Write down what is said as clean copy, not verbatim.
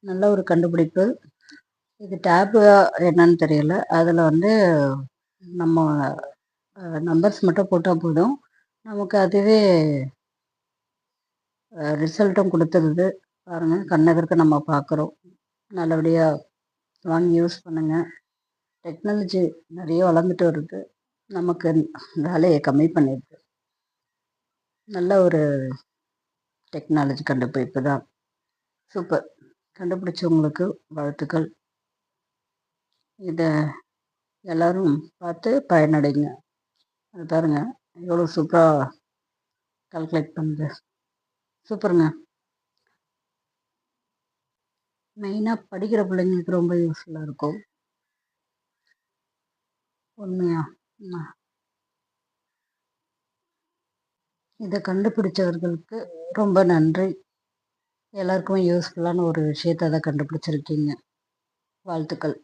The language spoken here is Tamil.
நல்ல ஒரு கண்டுபிடிப்பு. இது டேபு என்னன்னு தெரியல. அதில வந்து நம்ம நம்பர்ஸ் மட்டும் போட்டா போதும். நமக்கு அதுவே ரிசல்ட்டும் குடுத்துருது. பாருங்க, கண்ணெதிர்க்க நம்ம பார்க்குறோம். நல்லபடியா வாங்கி யூஸ் பண்ணுங்க. டெக்னாலஜி நெறைய வளர்ந்துட்டு வருது. நமக்கு வேலைய கம்மி பண்ணிருது. நல்ல ஒரு டெக்னாலஜி கண்டுபிடிப்பு தான். சூப்பர்! கண்டுபிடிச்சவங்களுக்கு வாழ்த்துக்கள். இத எல்லாரும் பார்த்து பயனடைங்க. அது பாருங்க, எவ்வளோ சூப்பரா கால்குலேட் பண்ணுது. சூப்பருங்க. மெயினா படிக்கிற பிள்ளைங்களுக்கு ரொம்ப யூஸ்ஃபுல்லா இருக்கும். உண்மையா. ம். இத கண்டுபிடிச்சவர்களுக்கு ரொம்ப நன்றி. எல்லாருக்குமே யூஸ்ஃபுல்லான ஒரு விஷயத்த தான் கண்டுபிடிச்சிருக்கீங்க. வாழ்த்துக்கள்.